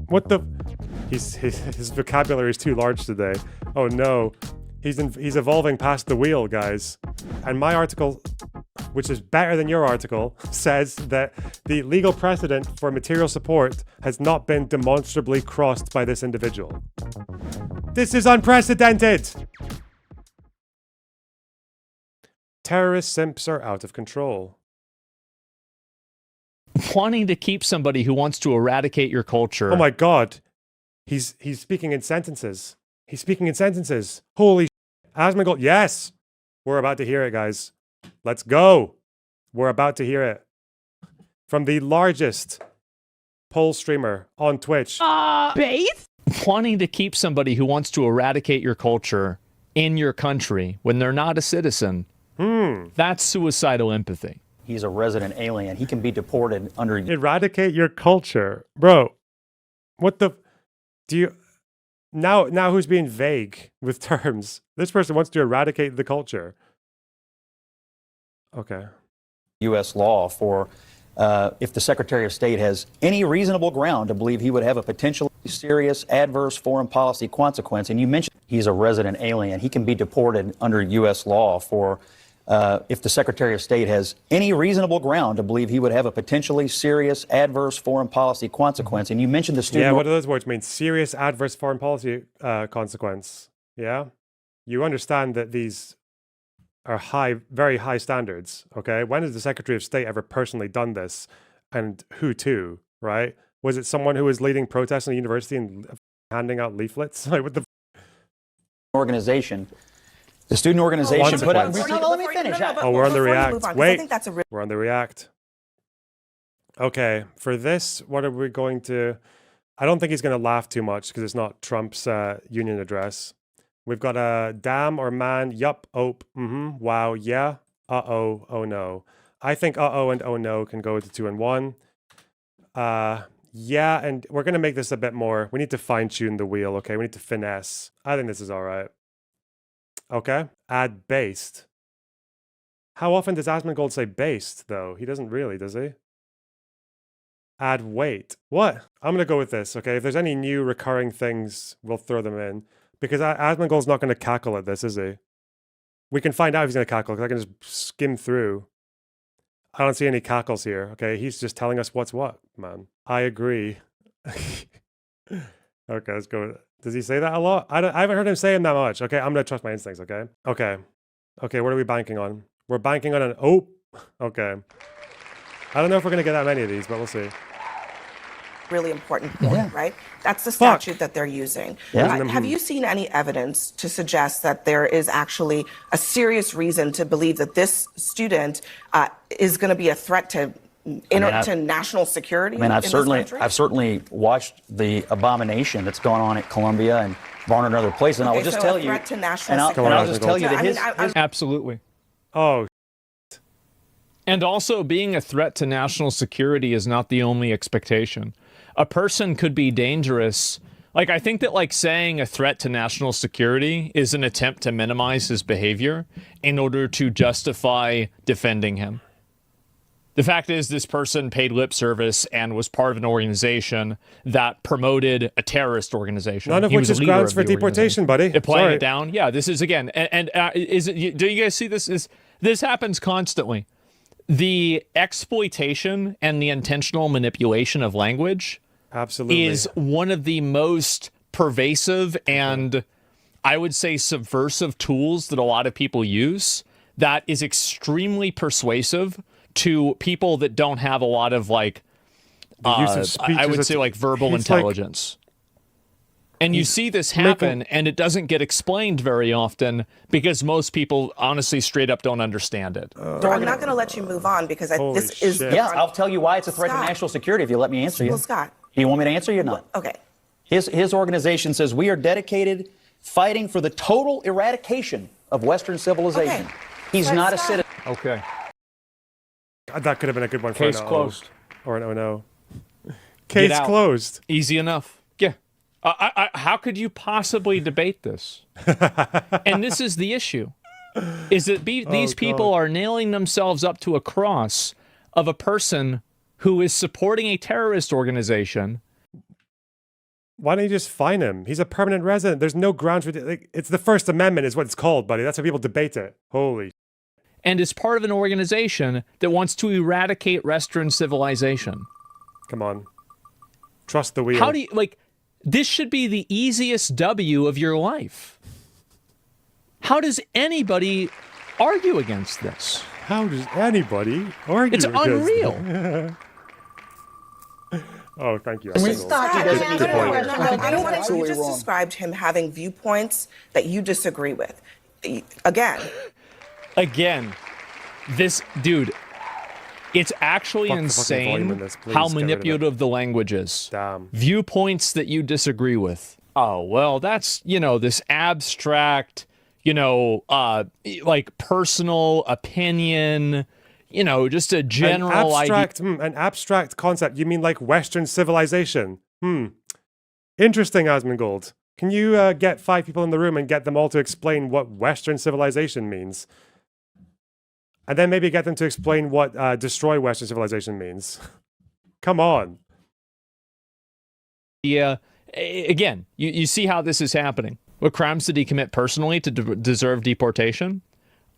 What the? His vocabulary is too large today. Oh no, he's evolving past the wheel, guys. And my article, which is better than your article, says that the legal precedent for material support has not been demonstrably crossed by this individual. This is unprecedented! Terrorist simps are out of control. Wanting to keep somebody who wants to eradicate your culture. Oh my god. He's speaking in sentences. He's speaking in sentences. Holy shit. Asmongold, yes! We're about to hear it, guys. Let's go. We're about to hear it. From the largest poll streamer on Twitch. Base? Wanting to keep somebody who wants to eradicate your culture in your country when they're not a citizen. That's suicidal empathy. He's a resident alien. He can be deported under... Eradicate your culture. Bro, what the... Do you... Now who's being vague with terms? This person wants to eradicate the culture. Okay. U.S. law for if the Secretary of State has any reasonable ground to believe he would have a potentially serious adverse foreign policy consequence. And you mentioned he's a resident alien. He can be deported under U.S. law for if the Secretary of State has any reasonable ground to believe he would have a potentially serious adverse foreign policy consequence. And you mentioned the student... Yeah, what do those words mean? Serious adverse foreign policy consequence. Yeah? You understand that these are very high standards, okay? When has the Secretary of State ever personally done this? And who to, right? Was it someone who was leading protests in a university and handing out leaflets? Like, what the... Organization... The student organization put out... Let me finish. Oh, we're on the React. Wait, we're on the React. Okay, for this, what are we going to... I don't think he's going to laugh too much because it's not Trump's union address. We've got a damn or man, yup, ope, wow, yeah, uh-oh, oh no. I think uh-oh and oh no can go to 2 and 1. Yeah, and we're going to make this a bit more... We need to fine-tune the wheel, okay? We need to finesse. I think this is all right. Okay, add based. How often does Asmongold say based, though? He doesn't really, does he? Add weight. What? I'm going to go with this, okay? If there's any new recurring things, we'll throw them in. Because Asmongold's not going to cackle at this, is he? We can find out if he's going to cackle, because I can just skim through. I don't see any cackles here, okay? He's just telling us what's what, man. I agree. Okay, let's go. Does he say that a lot? I haven't heard him say him that much. Okay, I'm going to trust my instincts, okay? Okay. Okay, what are we banking on? We're banking on an... Oh! Okay. I don't know if we're going to get that many of these, but we'll see. Really important point, right? That's the statute that they're using. Yeah. Have you seen any evidence to suggest that there is actually a serious reason to believe that this student is going to be a threat to... to national security? I mean, I've certainly watched the abomination that's gone on at Columbia and Barnard and other places, and I will just tell you, and I'll just tell you that his Absolutely. Oh. And also, being a threat to national security is not the only expectation. A person could be dangerous. Like, I think that, like, saying a threat to national security is an attempt to minimize his behavior in order to justify defending him. The fact is, this person paid lip service and was part of an organization that promoted a terrorist organization. None of which is grounds for deportation, buddy. Playing it down. Yeah, this is, again, and is it? Do you guys see this? This happens constantly. The exploitation and the intentional manipulation of language is one of the most pervasive and, I would say, subversive tools that a lot of people use that is extremely persuasive to people that don't have a lot of, like, I would say, like, verbal intelligence. And you see this happen, and it doesn't get explained very often because most people, honestly, straight up don't understand it. I'm not going to let you move on because this is... Yeah, I'll tell you why it's a threat to national security if you let me answer you. Well, Scott. You want me to answer you or not? Okay. His organization says we are dedicated fighting for the total eradication of Western civilization. Okay. He's not a citizen. Okay. That could have been a good one for Case closed. Or an oh no. Case closed. Easy enough. Yeah. How could you possibly debate this? And this is the issue. Is that these people are nailing themselves up to a cross of a person who is supporting a terrorist organization Why don't you just fine him? He's a permanent resident. There's no grounds for like, it's the First Amendment is what it's called, buddy. That's how people debate it. Holy. And is part of an organization that wants to eradicate Western civilization. Come on. Trust the wheel. How do you, like, this should be the easiest W of your life. How does anybody argue against this? How does anybody argue It's against unreal. Oh, thank you. You Good you just described him having viewpoints that you disagree with. Again, this dude, it's actually insane how manipulative the language is. Damn. Viewpoints that you disagree with. Oh, well, that's, you know, this abstract, you know, like personal opinion, you know, just a general idea. An abstract concept. You mean like Western civilization? Interesting, Asmongold. Can you get 5 people in the room and get them all to explain what Western civilization means? And then maybe get them to explain what destroy Western civilization means. Come on. Yeah. Again, you see how this is happening. What crimes did he commit personally to deserve deportation?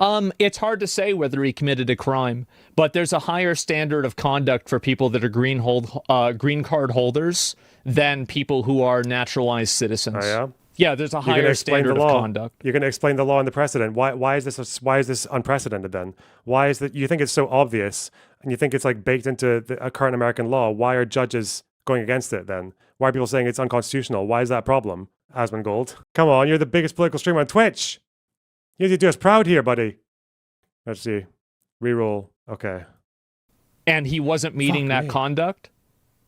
It's hard to say whether he committed a crime, but there's a higher standard of conduct for people that are green card holders than people who are naturalized citizens. Oh, yeah? Yeah, there's a higher standard of conduct. You're going to explain the law and the precedent. Why is this unprecedented then? Why is that? You think it's so obvious, and you think it's like baked into a current American law. Why are judges going against it then? Why are people saying it's unconstitutional? Why is that a problem? Asmongold, come on, you're the biggest political streamer on Twitch. You need to do us proud here, buddy. Let's see. Reroll. Okay. And he wasn't meeting that conduct,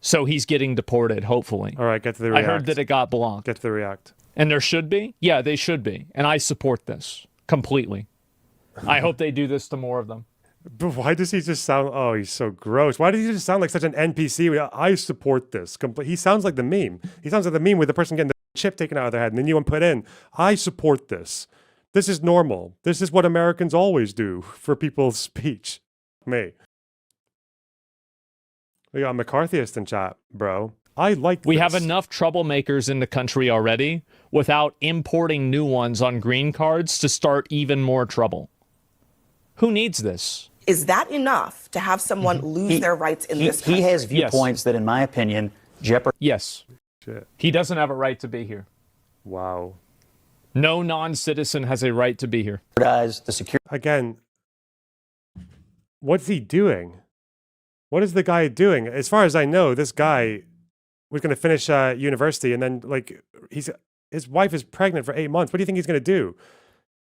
so he's getting deported, hopefully. All right, get to the react. I heard that it got blocked. Get to the react. And there should be? Yeah, they should be. And I support this completely. I hope they do this to more of them. But why does he just sound... Oh, he's so gross. Why does he just sound like such an NPC? I support this. He sounds like the meme. He sounds like the meme with the person getting the chip taken out of their head and the new one put in. I support this. This is normal. This is what Americans always do for people's speech. Me. We got a McCarthyist in chat, bro. I like this. We have enough troublemakers in the country already without importing new ones on green cards to start even more trouble. Who needs this? Is that enough to have someone lose their rights in this country? He has viewpoints that, in my opinion, jeopardize. Yes. Shit. He doesn't have a right to be here. Wow. No non-citizen has a right to be here. The security. Again, what's he doing? What is the guy doing? As far as I know, this guy was going to finish university and then, like, his wife is pregnant for 8 months. What do you think he's going to do?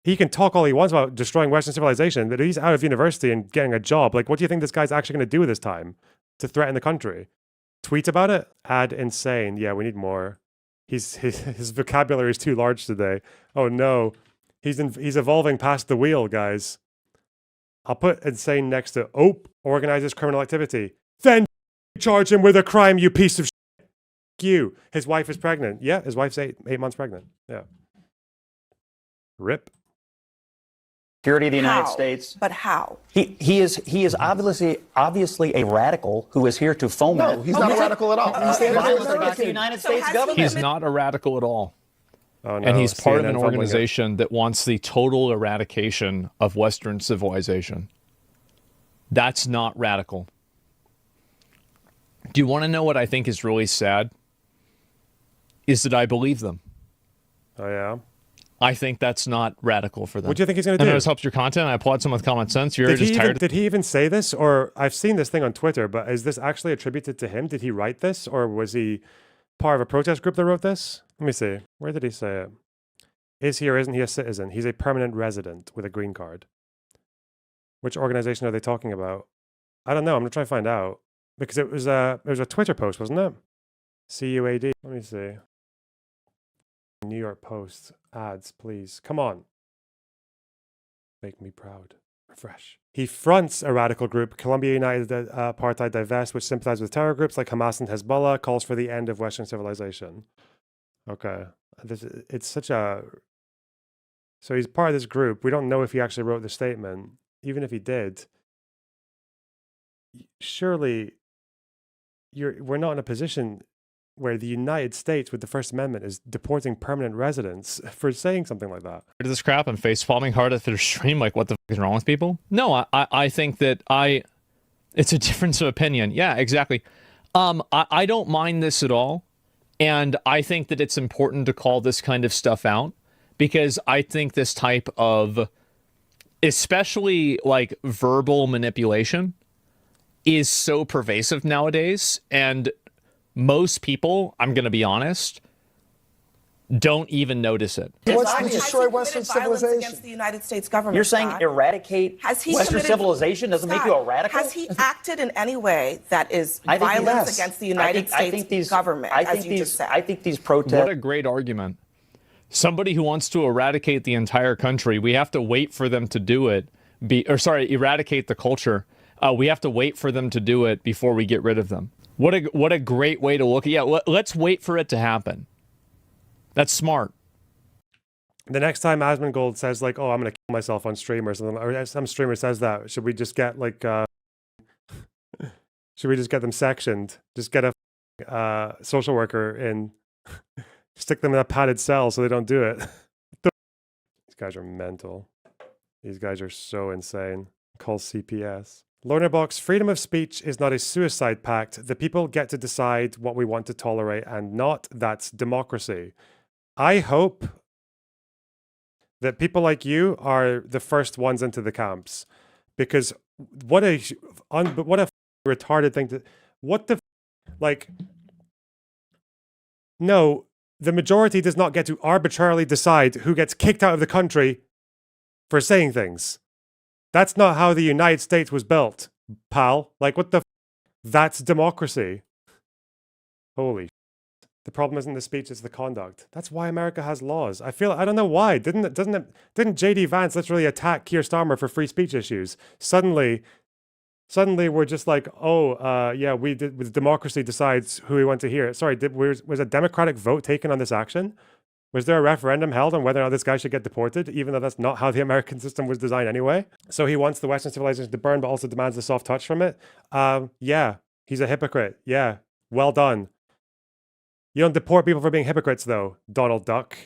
He can talk all he wants about destroying Western civilization, but he's out of university and getting a job. Like, what do you think this guy's actually going to do with his time to threaten the country? Tweet about it? Add insane. Yeah, we need more. His vocabulary is too large today. Oh no, he's evolving past the wheel, guys. I'll put insane next to organizes criminal activity. Then charge him with a crime, you piece of shit. You. His wife is pregnant. Yeah, his wife's eight months pregnant. Yeah. Rip. Security of the United States. But how? He is obviously a radical who is here to foment. No, he's not a radical at all. Violence against the United States government. He's not a radical at all. Oh, no. And he's part of CNN an organization that wants the total eradication of Western civilization. That's not radical. Do you want to know what I think is really sad? Is that I believe them. Oh, yeah? I think that's not radical for them. What do you think he's going to I do? know this helps your content. I applaud someone with common sense. You're just tired. Did he even say this? Or I've seen this thing on Twitter, but is this actually attributed to him? Did he write this? Or was he part of a protest group that wrote this? Let me see. Where did he say it? Is he or isn't he a citizen? He's a permanent resident with a green card. Which organization are they talking about? I don't know. I'm going to try to find out. Because it was a Twitter post, wasn't it? CUAD. Let me see. New York Post. Ads, please. Come on. Make me proud. Refresh. He fronts a radical group, Colombia United Apartheid Divest, which sympathizes with terror groups like Hamas and Hezbollah, calls for the end of Western civilization. Okay. It's such a... So he's part of this group. We don't know if he actually wrote the statement. Even if he did, surely we're not in a position... where the United States with the First Amendment is deporting permanent residents for saying something like that. This crap and face palming hard at their stream, like what the fuck is wrong with people? No, I think that it's a difference of opinion. Yeah, exactly. I don't mind this at all. And I think that it's important to call this kind of stuff out because I think this type of, especially like verbal manipulation, is so pervasive nowadays. And most people, I'm going to be honest, don't even notice it. He wants to destroy Western civilization Against the United States government. You're saying Scott. eradicate Western civilization doesn't make you a radical? Has he acted in any way that is I think he violence has. against the United States government, as you just said? I think these protests... What a great argument. Somebody who wants to eradicate the entire country, we have to wait for them to do it. Eradicate the culture. We have to wait for them to do it before we get rid of them. What a great way to look at it. Yeah, let's wait for it to happen. That's smart. The next time Asmongold says like, "Oh, I'm gonna kill myself on stream" or something, or some streamer says that, should we just get like, should we just get them sectioned? Just get a social worker in, stick them in a padded cell so they don't do it. These guys are mental. These guys are so insane. Call CPS. Lonerbox, freedom of speech is not a suicide pact. The people get to decide what we want to tolerate and not. That's democracy. I hope that people like you are the first ones into the camps, because what a retarded thing to, no, the majority does not get to arbitrarily decide who gets kicked out of the country for saying things. That's not how the United States was built, pal. Like, what the that's democracy. Holy. The problem isn't the speech, it's the conduct. That's why America has laws. I don't know why. Didn't JD Vance literally attack Keir Starmer for free speech issues? Suddenly we're just like, yeah, democracy decides who we want to hear. Sorry, was a democratic vote taken on this action? Was there a referendum held on whether or not this guy should get deported, even though that's not how the American system was designed anyway? So he wants the Western civilization to burn, but also demands the soft touch from it? Yeah, he's a hypocrite. Yeah, well done. You don't deport people for being hypocrites, though, Donald Duck.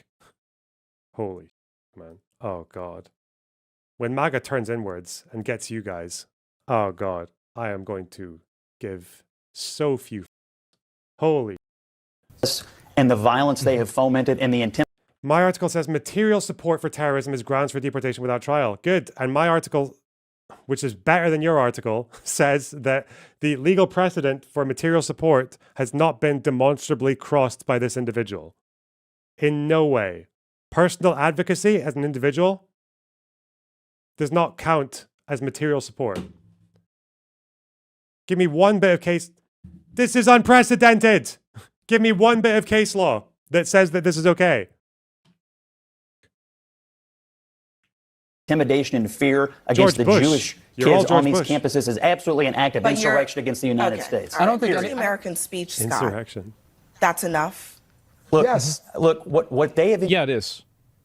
Holy man. Oh, God. When MAGA turns inwards and gets you guys, oh, God, I am going to give so few. Holy. And the violence they have fomented and the intent. My article says material support for terrorism is grounds for deportation without trial. Good. And my article, which is better than your article, says that the legal precedent for material support has not been demonstrably crossed by this individual. In no way. Personal advocacy as an individual does not count as material support. Give me one bit of case. This is unprecedented. Give me one bit of case law that says that this is okay. Intimidation and fear against the Jewish kids on these campuses is absolutely an act of insurrection against the United States. I don't think any American speech, Scott. Insurrection. That's enough. Look, look what they have. Yeah, it is.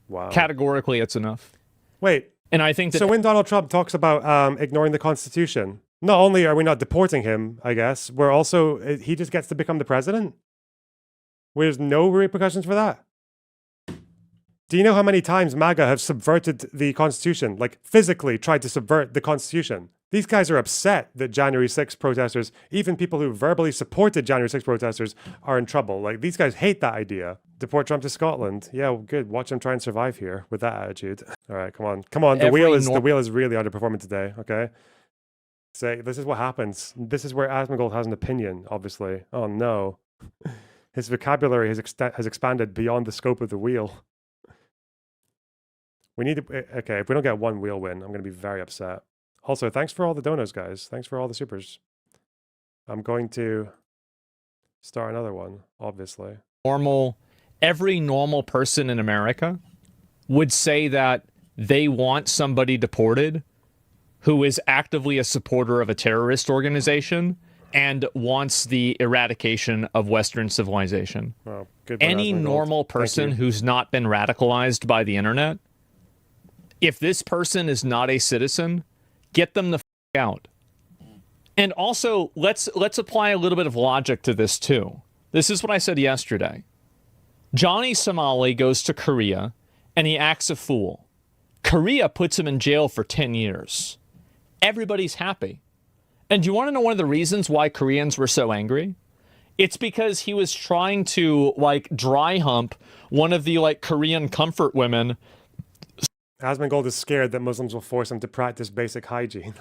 Wow. Categorically, it's enough. Wait. And I think that. So when Donald Trump talks about ignoring the Constitution, not only are we not deporting him, I guess, we're also, he just gets to become the president? There's no repercussions for that? Do you know how many times MAGA have subverted the Constitution, like physically tried to subvert the Constitution? These guys are upset that January 6th protesters, even people who verbally supported January 6th protesters, are in trouble. Like, these guys hate that idea. Deport Trump to Scotland. Yeah, well, good. Watch him try and survive here with that attitude. All right, come on. Come on. The wheel is really underperforming today, okay? Say, this is what happens. This is where Asmongold has an opinion, obviously. Oh, no. His vocabulary has expanded beyond the scope of the wheel. We need to... Okay, if we don't get one wheel win, I'm going to be very upset. Also, thanks for all the donos, guys. Thanks for all the supers. I'm going to start another one, obviously. Every normal person in America would say that they want somebody deported who is actively a supporter of a terrorist organization and wants the eradication of Western civilization. Well, good. Any normal person who's not been radicalized by the internet, if this person is not a citizen, get them the f out. And also, let's apply a little bit of logic to this too. This is what I said yesterday. Johnny Somali goes to Korea and he acts a fool. Korea puts him in jail for 10 years. Everybody's happy. And do you want to know one of the reasons why Koreans were so angry? It's because he was trying to, like, dry hump one of the, like, Korean comfort women. Asmongold is scared that Muslims will force him to practice basic hygiene.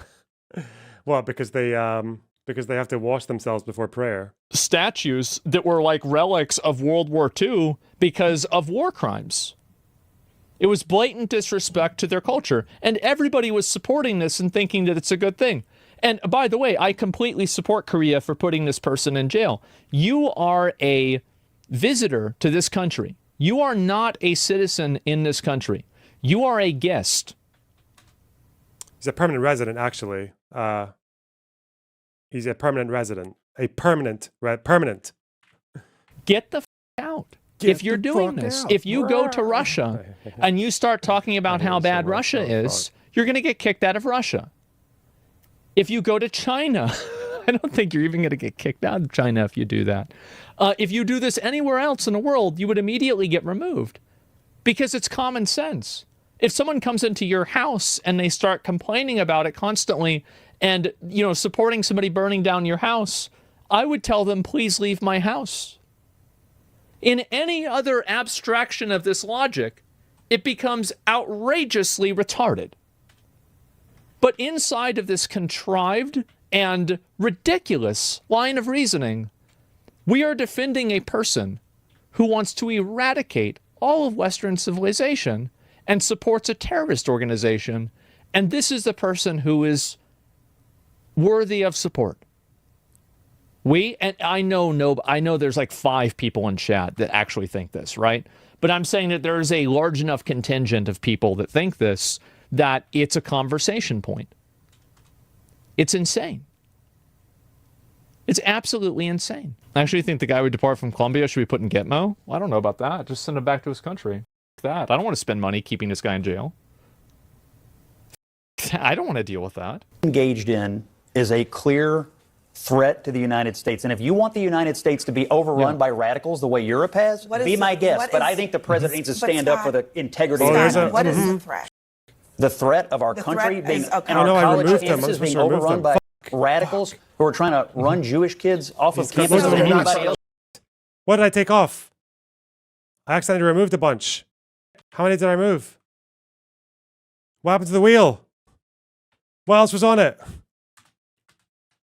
Well, because they have to wash themselves before prayer. Statues that were like relics of World War II because of war crimes. It was blatant disrespect to their culture. And everybody was supporting this and thinking that it's a good thing. And by the way, I completely support Korea for putting this person in jail. You are a visitor to this country. You are not a citizen in this country. You are a guest. He's a permanent resident, actually. He's a permanent resident. Permanent. Get the f out. If you're doing this, if you go to Russia and you start talking about how bad Russia is, you're going to get kicked out of Russia. If you go to China, I don't think you're even going to get kicked out of China if you do that. If you do this anywhere else in the world, you would immediately get removed because it's common sense. If someone comes into your house and they start complaining about it constantly and, you know, supporting somebody burning down your house, I would tell them, please leave my house. In any other abstraction of this logic, it becomes outrageously retarded. But inside of this contrived and ridiculous line of reasoning, we are defending a person who wants to eradicate all of Western civilization and supports a terrorist organization. And this is the person who is worthy of support. I know there's like 5 people in chat that actually think this, right? But I'm saying that there's a large enough contingent of people that think this, that it's a conversation point. It's insane. It's absolutely insane. I actually think the guy who departed from Colombia should be put in Gitmo. Well, I don't know about that. Just send him back to his country. That. I don't want to spend money keeping this guy in jail. I don't want to deal with that. Engaged in is a clear threat to the United States. And if you want the United States to be overrun by radicals the way Europe has, be my guest. But I think the president needs to stand up for the integrity of the United States. What is the threat? The threat of our country being, and our I college removed them. campuses being overrun by radicals who are trying to run Jewish kids off of campus and anybody else. What did I take off? I accidentally removed a bunch. How many did I remove? What happened to the wheel? What else was on it?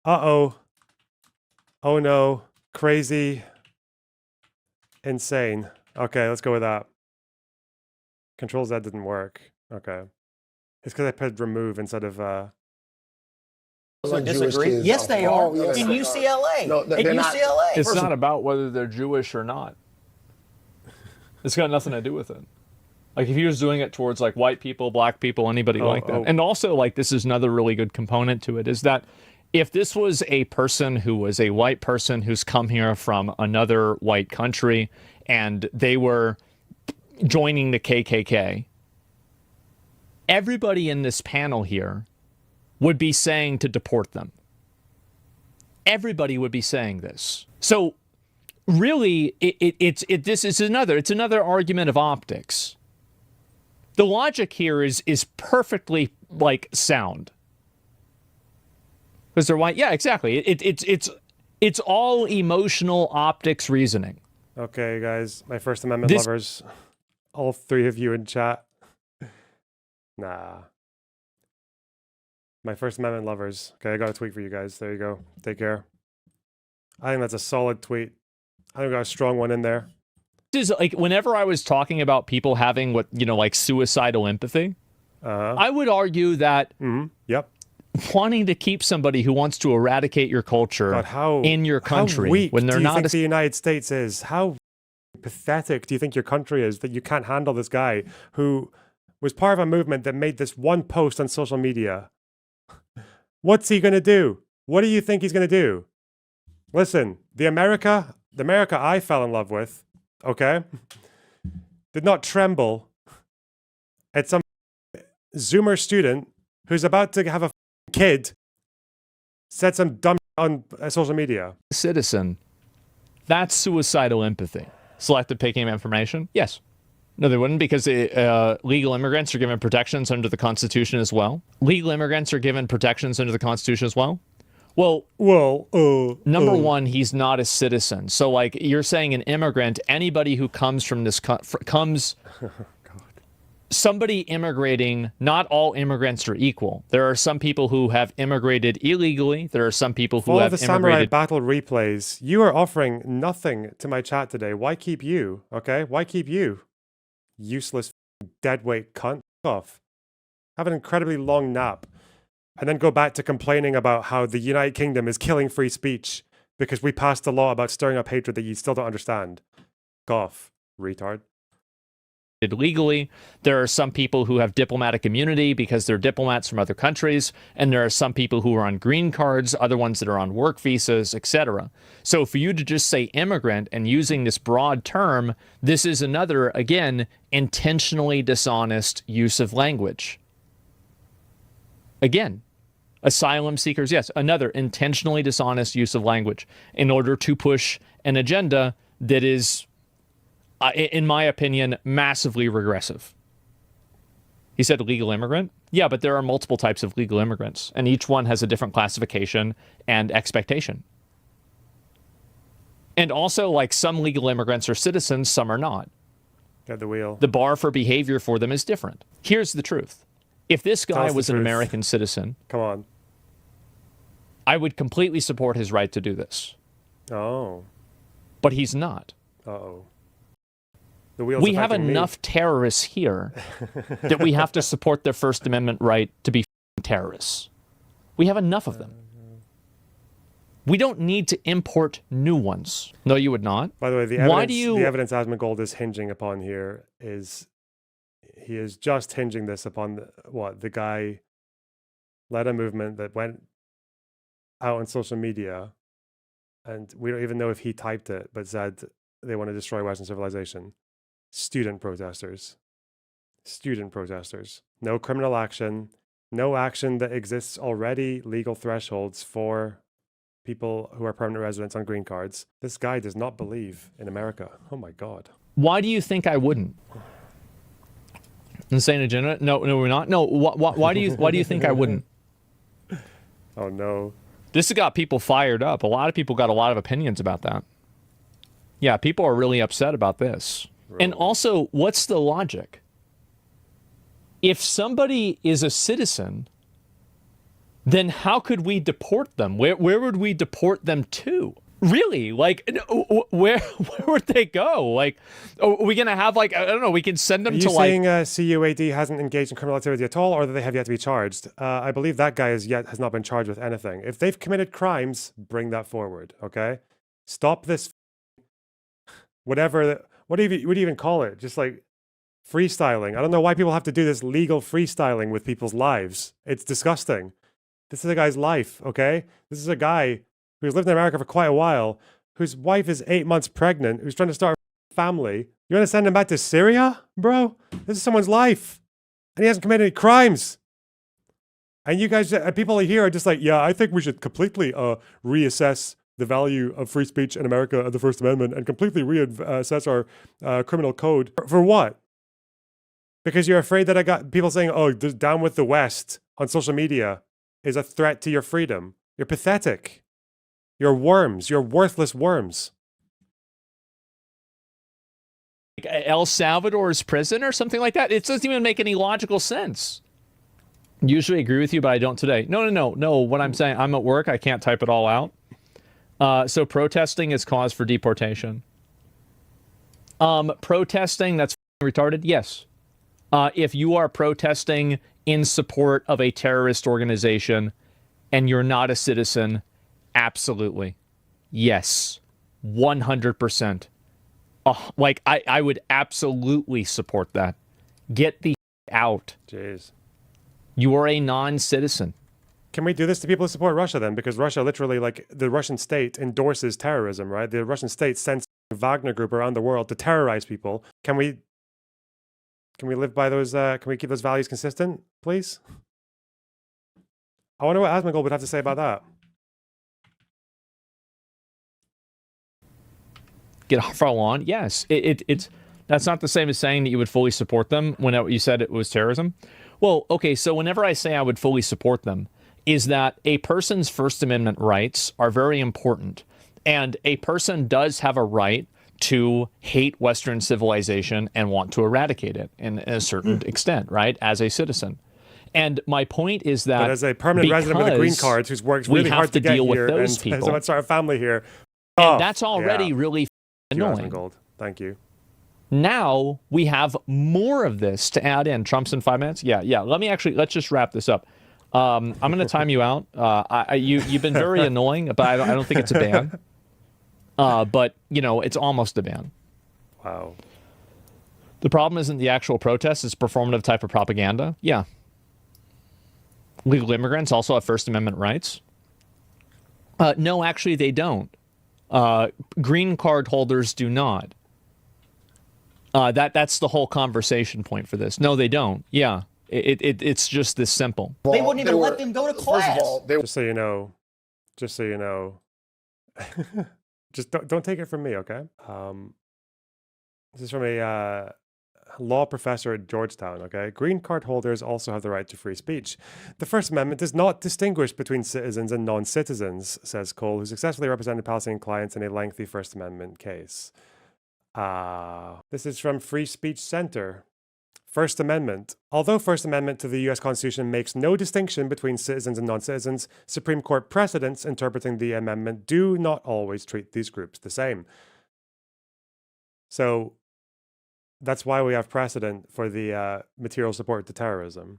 Uh-oh. Oh no. Crazy. Insane. Okay, let's go with that. Control Z didn't work. Okay. It's because I put remove instead of Disagree? Yes, they are. Yes, in they UCLA. No, in UCLA. It's not about whether they're Jewish or not. It's got nothing to do with it. Like if he was doing it towards like white people, black people, anybody like that. And also like this is another really good component to it is that if this was a person who was a white person who's come here from another white country and they were joining the KKK, everybody in this panel here would be saying to deport them. Everybody would be saying this. So really, it's another argument of optics. The logic here is perfectly like sound. Because they're white. Yeah, exactly. It's all emotional optics reasoning. Okay, guys, my First Amendment lovers, all 3 of you in chat. Nah. My First Amendment lovers. Okay, I got a tweet for you guys. There you go. Take care. I think that's a solid tweet. I think I got a strong one in there. This is like whenever I was talking about people having what, you know, like suicidal empathy, I would argue that Yep. wanting to keep somebody who wants to eradicate your culture in your country how weak when they're do you not think the United States is? How pathetic do you think your country is that you can't handle this guy who was part of a movement that made this one post on social media? What's he going to do? What do you think he's going to do? Listen, the America I fell in love with, okay, did not tremble at some Zoomer student who's about to have a kid said some dumb on social media. citizen That's suicidal empathy. Selective picking of information? Yes. No, they wouldn't, because legal immigrants are given protections under the Constitution as well. Legal immigrants are given protections under the Constitution as well. Well, number one, he's not a citizen. So, like, you're saying an immigrant, anybody who comes from this somebody immigrating, not all immigrants are equal. There are some people who have immigrated illegally. There are some people who have the Samurai immigrated. Battle replays. You are offering nothing to my chat today. Why keep you? Okay, why keep you? Useless deadweight cunt. Off. Have an incredibly long nap, and then go back to complaining about how the United Kingdom is killing free speech because we passed a law about stirring up hatred that you still don't understand. Goff, retard. Legally, there are some people who have diplomatic immunity because they're diplomats from other countries, and there are some people who are on green cards, other ones that are on work visas, etc. So for you to just say immigrant and using this broad term, this is another, again, intentionally dishonest use of language. Again, asylum seekers, yes, another intentionally dishonest use of language in order to push an agenda that is, in my opinion, massively regressive. He said legal immigrant? Yeah, but there are multiple types of legal immigrants, and each one has a different classification and expectation. And also, like, some legal immigrants are citizens, some are not. Get the wheel. The bar for behavior for them is different. Here's the truth. If this guy was an American citizen, come on, I would completely support his right to do this. Oh. But he's not. Uh-oh. We have enough terrorists here that we have to support their First Amendment right to be terrorists. We have enough of them. We don't need to import new ones. No, you would not. By the way, the evidence Asmongold is hinging upon here is he is just hinging this upon the guy led a movement that went out on social media, and we don't even know if he typed it, but said they want to destroy Western civilization. Student protesters. Student protesters. No criminal action. No action that exists already. Legal thresholds for people who are permanent residents on green cards. This guy does not believe in America. Oh my God. Why do you think I wouldn't? Insane agenda? No, we're not. No. Why do you think I wouldn't? Oh no. This has got people fired up. A lot of people got a lot of opinions about that. Yeah, people are really upset about this. And also, what's the logic? If somebody is a citizen, then how could we deport them? Where would we deport them to? Really? Like, where would they go? Like, are we going to have, like, I don't know, we can send them to, like... Are you saying CUAD hasn't engaged in criminal activity at all, or that they have yet to be charged? I believe that guy has not been charged with anything. If they've committed crimes, bring that forward, okay? Stop this... whatever... What do you even call it? Just like freestyling. I don't know why people have to do this legal freestyling with people's lives. It's disgusting. This is a guy's life, okay? This is a guy who's lived in America for quite a while, whose wife is 8 months pregnant, who's trying to start a family. You want to send him back to Syria, bro? This is someone's life. And he hasn't committed any crimes. And you guys, people here are just like, yeah, I think we should completely reassess the value of free speech in America and the First Amendment and completely reassess our criminal code. For what? Because you're afraid that I got people saying, oh, down with the West on social media is a threat to your freedom. You're pathetic. You're worms. You're worthless worms. El Salvador's prison or something like that? It doesn't even make any logical sense. Usually agree with you, but I don't today. No. What I'm saying, I'm at work. I can't type it all out. So protesting is cause for deportation. Protesting, that's retarded? Yes. If you are protesting in support of a terrorist organization and you're not a citizen, absolutely. Yes. 100%. Like, I would absolutely support that. Get the out. Jeez. You are a non-citizen. Can we do this to people who support Russia then? Because Russia literally, like, the Russian state endorses terrorism, right? The Russian state sends Wagner Group around the world to terrorize people. Can we live by those, can we keep those values consistent, please? I wonder what Asmongold would have to say about that. follow on. Yes, it's that's not the same as saying that you would fully support them when you said it was terrorism. Well, okay, so whenever I say I would fully support them, is that a person's First Amendment rights are very important, and a person does have a right to hate Western civilization and want to eradicate it in a certain extent, right, as a citizen. And my point is that but as a permanent resident with a green card who's worked really hard to get deal here with those and people. so let's start a family here. And that's already really annoying. Gold. Thank you. Now we have more of this to add in. Trump's in 5 minutes. Yeah. Let's just wrap this up. I'm going to time you out. You've been very annoying, but I don't think it's a ban. But it's almost a ban. Wow. The problem isn't the actual protest; it's performative type of propaganda. Yeah. Legal immigrants also have First Amendment rights. No, actually, they don't. Green card holders do not. That's the whole conversation point for this. No, they don't. Yeah, it's just this simple. They wouldn't even let them go to class. First of all, just so you know, just don't take it from me, okay? This is from a law professor at Georgetown, okay? Green card holders also have the right to free speech. The First Amendment does not distinguish between citizens and non-citizens, says Cole, who successfully represented Palestinian clients in a lengthy First Amendment case. This is from Free Speech Center. First Amendment. Although First Amendment to the U.S. Constitution makes no distinction between citizens and non-citizens, Supreme Court precedents interpreting the amendment do not always treat these groups the same. So that's why we have precedent for the material support to terrorism,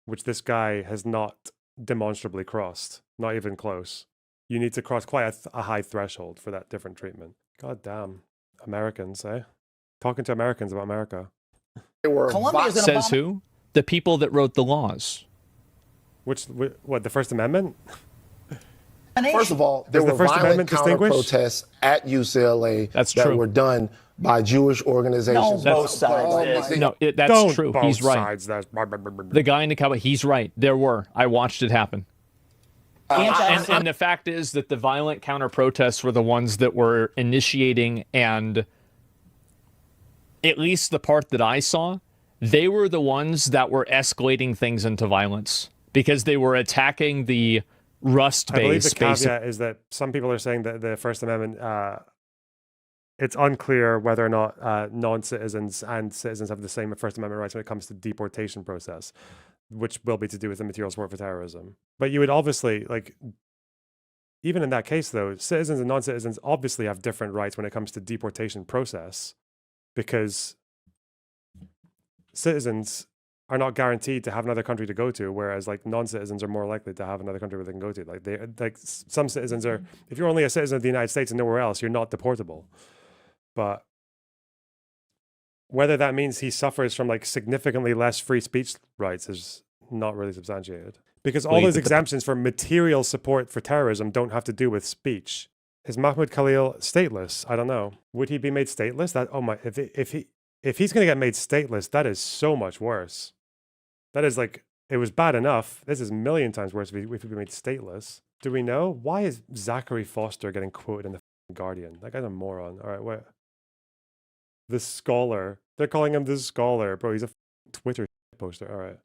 which this guy has not demonstrably crossed, not even close. You need to cross quite a high threshold for that different treatment. God damn. Americans, eh? Talking to Americans about America. Says who? The people that wrote the laws. What, the First Amendment? First of all, there were violent counter-protests at UCLA that were done by Jewish organizations. No, both sides. That's true. He's right. Sides. The guy in the cowboy, he's right. There were. I watched it happen. And the fact is that the violent counter-protests were the ones that were initiating, and at least the part that I saw, they were the ones that were escalating things into violence because they were attacking the Rust base. I believe the caveat is that some people are saying that the First Amendment, it's unclear whether or not non-citizens and citizens have the same First Amendment rights when it comes to deportation process, which will be to do with the material support for terrorism. But you would obviously, even in that case though, citizens and non-citizens obviously have different rights when it comes to deportation process, because citizens are not guaranteed to have another country to go to, whereas non-citizens are more likely to have another country where they can go to. Some citizens are, if you're only a citizen of the United States and nowhere else, you're not deportable. But whether that means he suffers from significantly less free speech rights is not really substantiated. Because all those exemptions for material support for terrorism don't have to do with speech. Is Mahmoud Khalil stateless? I don't know. Would he be made stateless? If he's going to get made stateless, that is so much worse. That is it was bad enough. This is a million times worse if he be made stateless. Do we know? Why is Zachary Foster getting quoted in the Guardian? That guy's a moron. All right, what? The Scholar. They're calling him the Scholar. Bro, he's a Twitter poster. All right.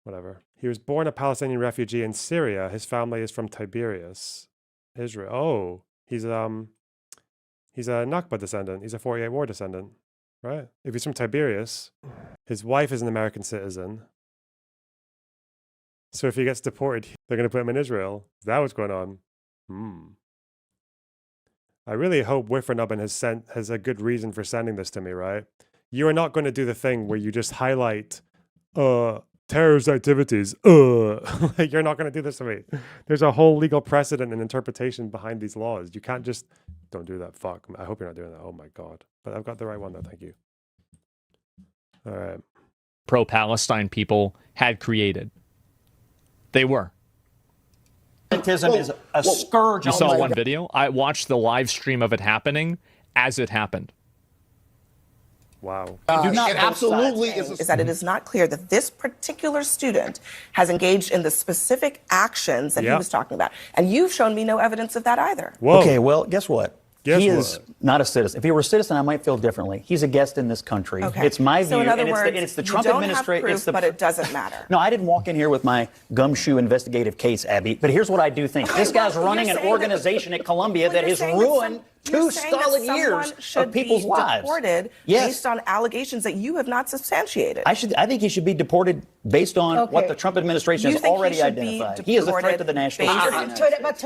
Whatever. He was born a Palestinian refugee in Syria. His family is from Tiberias, Israel. Oh, he's a Nakba descendant. He's a 48 war descendant, right? If he's from Tiberias, his wife is an American citizen. So if he gets deported, they're going to put him in Israel. Is that what's going on? I really hope Wiffernubbin has a good reason for sending this to me, right? You are not going to do the thing where you just highlight terrorist activities. You're not going to do this to me. There's a whole legal precedent and interpretation behind these laws. You can't just, don't do that. Fuck. I hope you're not doing that. Oh my God. But I've got the right one though. Thank you. All right. Pro-Palestine people had created. They were. Anti-Semitism is a scourge. You saw one video? I watched the live stream of it happening as it happened. Wow. It absolutely is that it is not clear that this particular student has engaged in the specific actions that he was talking about. And you've shown me no evidence of that either. Whoa. Okay, well, guess what? Guess he what? is not a citizen. If he were a citizen, I might feel differently. He's a guest in this country. Okay. It's my view, so in other and words, it's the Trump administration. It's the, but it doesn't matter. No, I didn't walk in here with my gumshoe investigative case, Abby. But here's what I do think: this guy's running an organization at Columbia that has ruined 2 solid years of people's lives. Deported based on allegations that you have not substantiated. I think he should be deported based on what the Trump administration has already identified. He is a threat to the national security.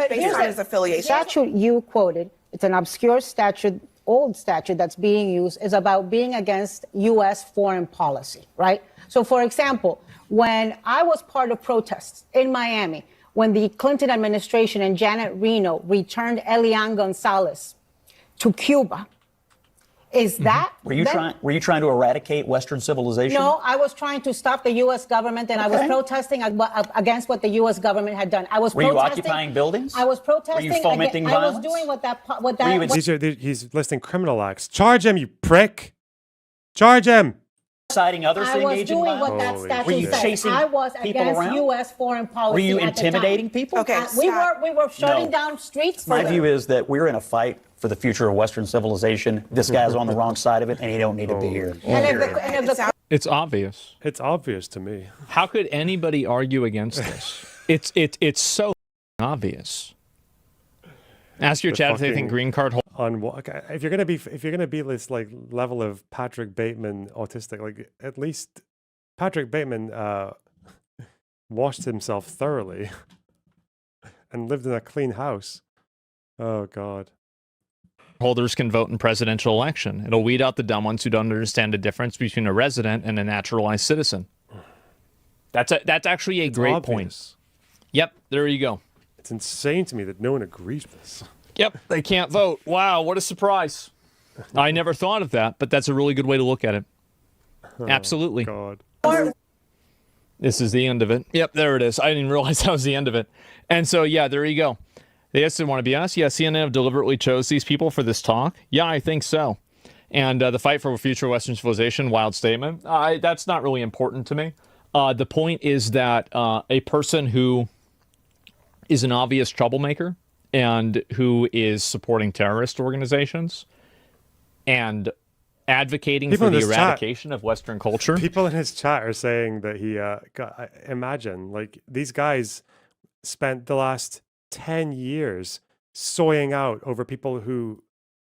Based on his affiliation. Statute you quoted. It's an obscure statute, old statute that's being used, is about being against U.S. foreign policy, right? So, for example, when I was part of protests in Miami, when the Clinton administration and Janet Reno returned Elian Gonzalez to Cuba, is that... Were you trying to eradicate Western civilization? No, I was trying to stop the U.S. government, and I was protesting against what the U.S. government had done. Were you occupying buildings? I was protesting. Were you fomenting violence? I was doing He's listing criminal acts. Charge him, you prick! Charge him! Citing others to engage in violence? What that statute Were you said. chasing I was people against around? U.S. foreign policy. Were you at the intimidating time. people? Okay, we were shutting down streets. My view is that we're in a fight for the future of Western civilization. This guy's on the wrong side of it, and he don't need to be here. It's obvious. It's obvious to me. How could anybody argue against this? It's so obvious. Ask your chat if they think green card on what? If you're gonna be this like level of Patrick Bateman autistic, like at least Patrick Bateman washed himself thoroughly and lived in a clean house. Oh God. holders can vote in presidential election. It'll weed out the dumb ones who don't understand the difference between a resident and a naturalized citizen. That's actually a great point. Yep, there you go. It's insane to me that no one agrees with this. Yep, they can't vote. Wow, what a surprise. I never thought of that, but that's a really good way to look at it. Oh, absolutely. God. This is the end of it. Yep, there it is. I didn't realize that was the end of it. And so, yeah, there you go. They just didn't want to be honest. Yeah, CNN have deliberately chose these people for this talk. Yeah, I think so. And the fight for future Western civilization, wild statement. That's not really important to me. The point is that a person who is an obvious troublemaker and who is supporting terrorist organizations and advocating for the eradication of Western culture. People in his chat are saying that he, imagine, like, these guys spent the last 10 years soying out over people who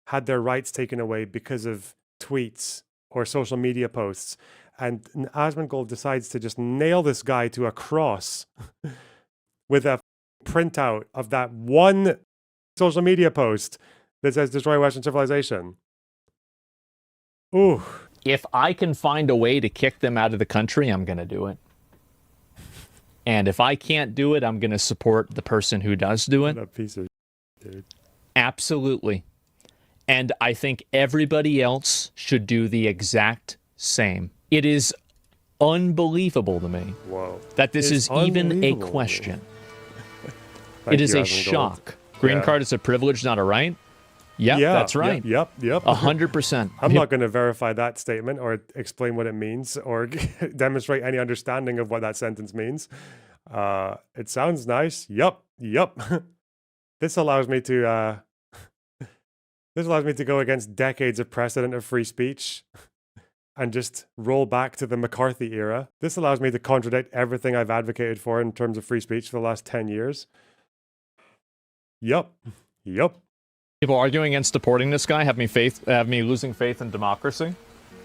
had their rights taken away because of tweets or social media posts. And Asmongold decides to just nail this guy to a cross with a printout of that one social media post that says destroy Western civilization. Ooh. If I can find a way to kick them out of the country, I'm going to do it. And if I can't do it, I'm going to support the person who does do it. What a piece of shit, dude. Absolutely. And I think everybody else should do the exact same. It is unbelievable to me that this is even a question. It is a shock. Green card is a privilege, not a right. Yep, yeah, that's right. Yep. 100%. I'm not going to verify that statement or explain what it means or demonstrate any understanding of what that sentence means. It sounds nice. Yep. This allows me to go against decades of precedent of free speech and just roll back to the McCarthy era. This allows me to contradict everything I've advocated for in terms of free speech for the last 10 years. Yep. People arguing against deporting this guy have me losing faith in democracy.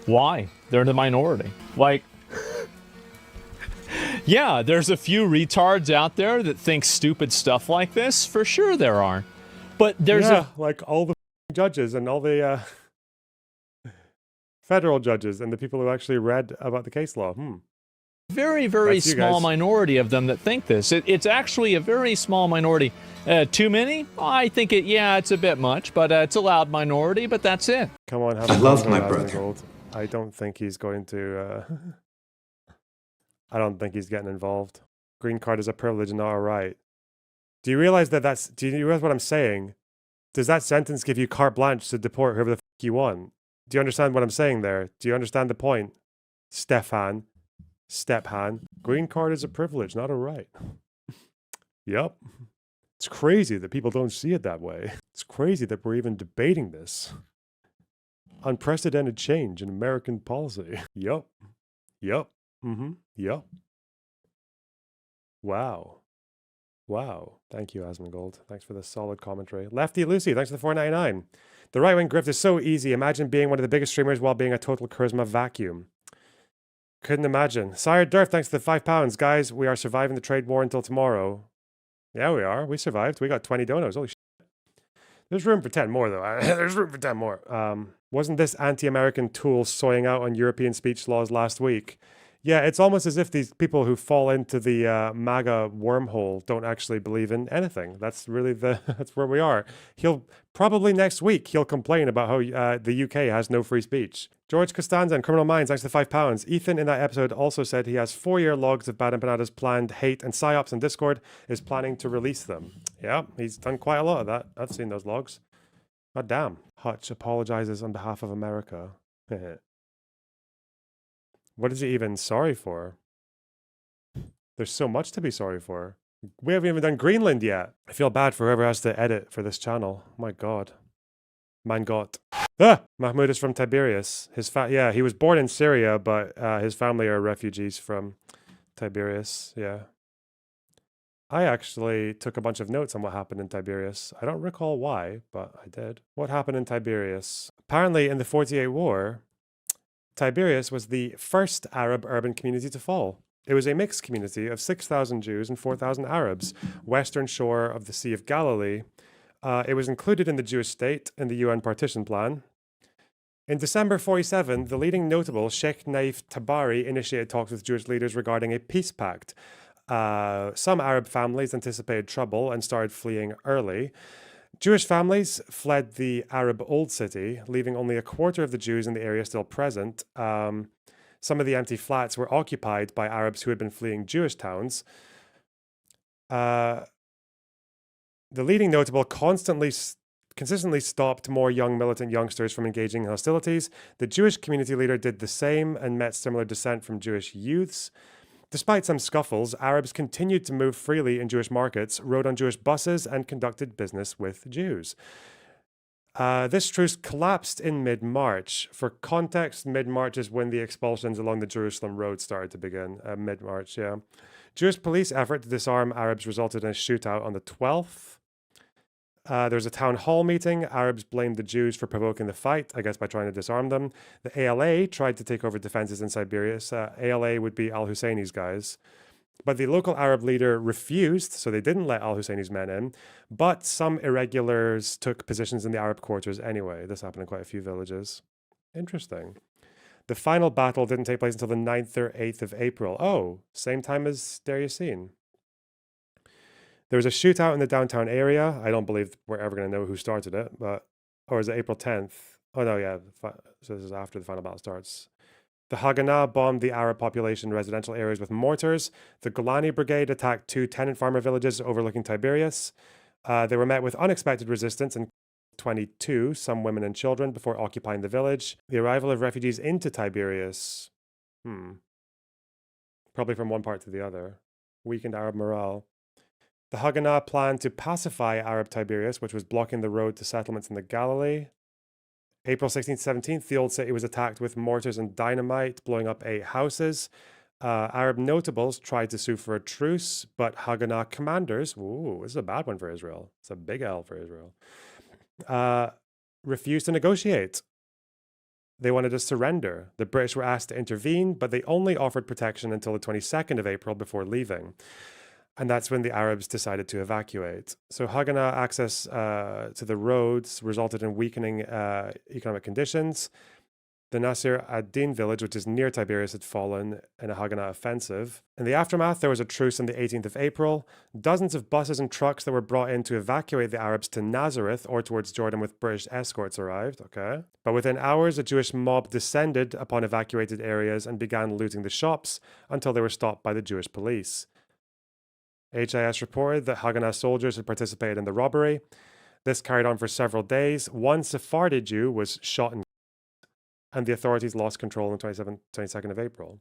Why? They're the minority. Like, yeah, there's a few retards out there that think stupid stuff like this. For sure there are. But there's like all the judges and all the federal judges and the people who actually read about the case law. Very, very small minority of them that think this. It's actually a very small minority. Too many? I think it's a bit much, but it's a loud minority, but that's it. Come on, I love my brother. I don't think he's going to, I don't think he's getting involved. Green card is a privilege and not a right. Do you realize do you realize what I'm saying? Does that sentence give you carte blanche to deport whoever the fuck you want? Do you understand what I'm saying there? Do you understand the point? Stephan. Green card is a privilege, not a right. Yep. It's crazy that people don't see it that way. It's It's crazy that we're even debating this. Unprecedented change in American policy. Yup. Yup. Yup. Wow. Wow. Thank you, Asmongold. Thanks for the solid commentary. Lefty Lucy, thanks for the $4.99. The right-wing grift is so easy. Imagine being one of the biggest streamers while being a total charisma vacuum. Couldn't imagine. Sire Durf, thanks for the £5. Guys, we are surviving the trade war until tomorrow. Yeah, we are. We survived. We got 20 donos. Holy shit. There's room for 10 more, though. There's room for 10 more. Wasn't this anti-American tool soying out on European speech laws last week? Yeah, it's almost as if these people who fall into the MAGA wormhole don't actually believe in anything. That's really that's where we are. He'll probably next week he'll complain about how the UK has no free speech. George Costanza and Criminal Minds, thanks to £5. Ethan in that episode also said he has 4-year logs of Bad Empanada's planned hate and psyops on Discord, is planning to release them. Yeah, he's done quite a lot of that. I've seen those logs. God damn. Hutch apologizes on behalf of America. What is he even sorry for? There's so much to be sorry for. We haven't even done Greenland yet. I feel bad for whoever has to edit for this channel. Oh my God. Mein Gott. Ah! Mahmoud is from Tiberias. Yeah, he was born in Syria, but his family are refugees from Tiberias. Yeah. I actually took a bunch of notes on what happened in Tiberias. I don't recall why, but I did. What happened in Tiberias? Apparently, in the 48 War, Tiberias was the first Arab urban community to fall. It was a mixed community of 6,000 Jews and 4,000 Arabs, western shore of the Sea of Galilee. It was included in the Jewish state in the UN partition plan. In December 47, the leading notable Sheikh Naif Tabari initiated talks with Jewish leaders regarding a peace pact. Some Arab families anticipated trouble and started fleeing early. Jewish families fled the Arab Old City, leaving only a quarter of the Jews in the area still present. Some of the empty flats were occupied by Arabs who had been fleeing Jewish towns. The leading notable consistently stopped more young militant youngsters from engaging in hostilities. The Jewish community leader did the same and met similar dissent from Jewish youths. Despite some scuffles, Arabs continued to move freely in Jewish markets, rode on Jewish buses, and conducted business with Jews. This truce collapsed in mid-March. For context, mid-March is when the expulsions along the Jerusalem road started to begin. Mid-March, yeah. Jewish police effort to disarm Arabs resulted in a shootout on the 12th. There was a town hall meeting. Arabs blamed the Jews for provoking the fight, I guess by trying to disarm them. The ALA tried to take over defenses in Tiberias. ALA would be al-Husseini's guys. But the local Arab leader refused, so they didn't let al-Husseini's men in. But some irregulars took positions in the Arab quarters anyway. This happened in quite a few villages. Interesting. The final battle didn't take place until the 9th or 8th of April. Oh, same time as Deir Yassin. There was a shootout in the downtown area. I don't believe we're ever going to know who started it, but... Or is it April 10th? Oh, no, yeah. So this is after the final battle starts. The Haganah bombed the Arab population residential areas with mortars. The Golani Brigade attacked 2 tenant farmer villages overlooking Tiberias. They were met with unexpected resistance and 22, some women and children, before occupying the village. The arrival of refugees into Tiberias. Probably from one part to the other. Weakened Arab morale. The Haganah planned to pacify Arab Tiberias, which was blocking the road to settlements in the Galilee. April 16th, 17th, the old city was attacked with mortars and dynamite, blowing up 8 houses. Arab notables tried to sue for a truce, but Haganah commanders, ooh, this is a bad one for Israel. It's a big L for Israel. Refused to negotiate. They wanted to surrender. The British were asked to intervene, but they only offered protection until the 22nd of April before leaving. And that's when the Arabs decided to evacuate. So Haganah access to the roads resulted in weakening economic conditions. The Nasir ad-Din village, which is near Tiberias, had fallen in a Haganah offensive. In the aftermath, there was a truce on the 18th of April. Dozens of buses and trucks that were brought in to evacuate the Arabs to Nazareth or towards Jordan with British escorts arrived. Okay. But within hours, a Jewish mob descended upon evacuated areas and began looting the shops until they were stopped by the Jewish police. HIS reported that Haganah soldiers had participated in the robbery. This carried on for several days. One Sephardi Jew was shot and the authorities lost control on the 22nd of April.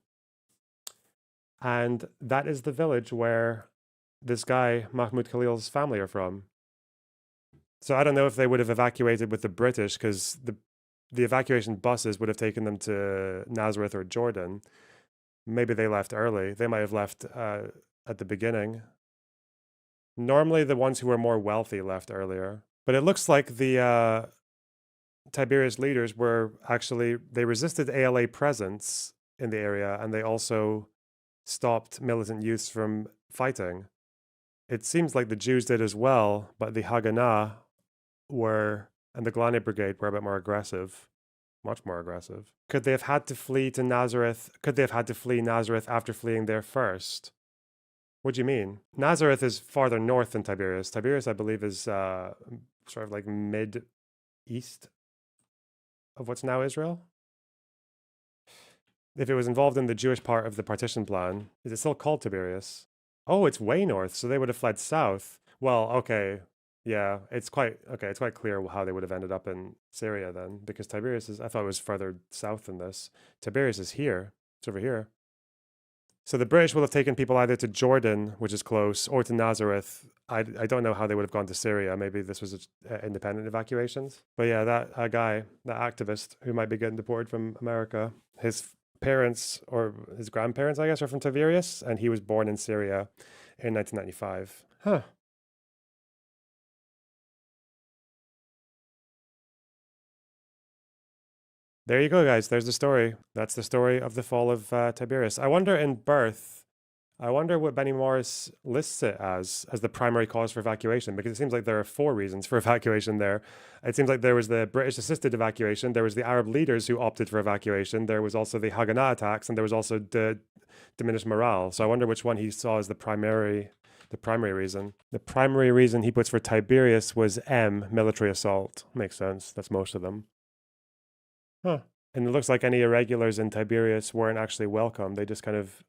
And that is the village where this guy, Mahmoud Khalil's family are from. So I don't know if they would have evacuated with the British, because the evacuation buses would have taken them to Nazareth or Jordan. Maybe they left early. They might have left at the beginning. Normally the ones who were more wealthy left earlier. But it looks like the Tiberias leaders were actually, they resisted ALA presence in the area, and they also stopped militant youths from fighting. It seems like the Jews did as well, but the Haganah and the Glani Brigade were a bit more aggressive. Much more aggressive. Could they have had to flee to Nazareth? Could they have had to flee Nazareth after fleeing there first? What do you mean? Nazareth is farther north than Tiberias. Tiberias, I believe, is sort of like mid-east of what's now Israel. If it was involved in the Jewish part of the partition plan, is it still called Tiberias? Oh, it's way north, so they would have fled south. Well, okay. Yeah, it's quite clear how they would have ended up in Syria then, because Tiberias is, I thought it was further south than this. Tiberias is here. It's over here. So the British will have taken people either to Jordan, which is close, or to Nazareth. I don't know how they would have gone to Syria. Maybe this was independent evacuations. But yeah, that guy, that activist who might be getting deported from America, his parents or his grandparents, I guess, are from Tiberias, and he was born in Syria in 1995. Huh. There you go, guys. There's the story. That's the story of the fall of Tiberias. I wonder in birth, I wonder what Benny Morris lists it as the primary cause for evacuation, because it seems like there are 4 reasons for evacuation there. It seems like there was the British-assisted evacuation, there was the Arab leaders who opted for evacuation, there was also the Haganah attacks, and there was also the diminished morale. So I wonder which one he saw as the primary reason. The primary reason he puts for Tiberias was M, military assault. Makes sense. That's most of them. Huh. And it looks like any irregulars in Tiberias weren't actually welcome. They just kind of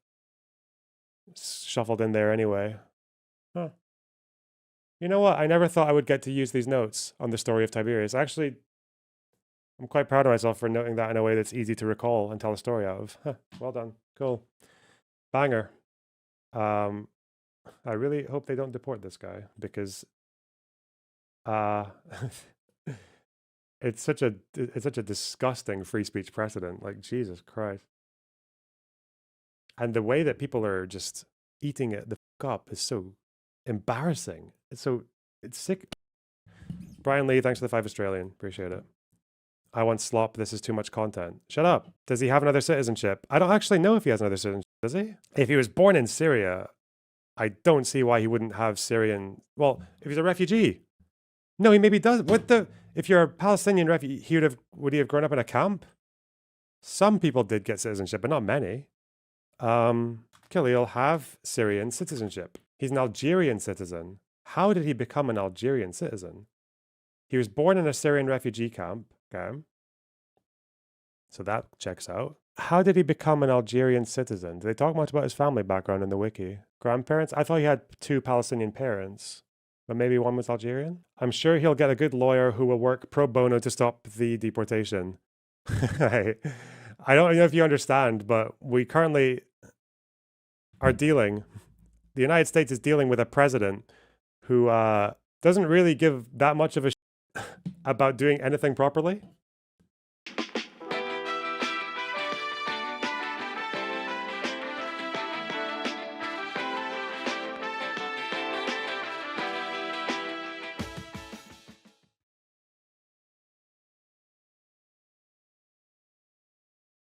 shuffled in there anyway. Huh. You know what? I never thought I would get to use these notes on the story of Tiberias. Actually, I'm quite proud of myself for noting that in a way that's easy to recall and tell a story out of. Huh. Well done. Cool. Banger. I really hope they don't deport this guy, because it's such a disgusting free speech precedent. Like, Jesus Christ. And the way that people are just eating it the fuck up is so embarrassing. It's sick. Brian Lee, thanks for the 5 Australian. Appreciate it. I want slop. This is too much content. Shut up. Does he have another citizenship? I don't actually know if he has another citizenship. Does he? If he was born in Syria, I don't see why he wouldn't have Syrian. Well, if he's a refugee. No, he maybe does. If you're a Palestinian refugee, would he have grown up in a camp? Some people did get citizenship, but not many. Khalil have Syrian citizenship. He's an Algerian citizen. How did he become an Algerian citizen? He was born in a Syrian refugee camp. Okay. So that checks out. How did he become an Algerian citizen? Do they talk much about his family background in the wiki? Grandparents? I thought he had 2 Palestinian parents. But maybe one was Algerian? I'm sure he'll get a good lawyer who will work pro bono to stop the deportation. I don't know if you understand, but we currently are the United States is dealing with a president who doesn't really give that much of a about doing anything properly.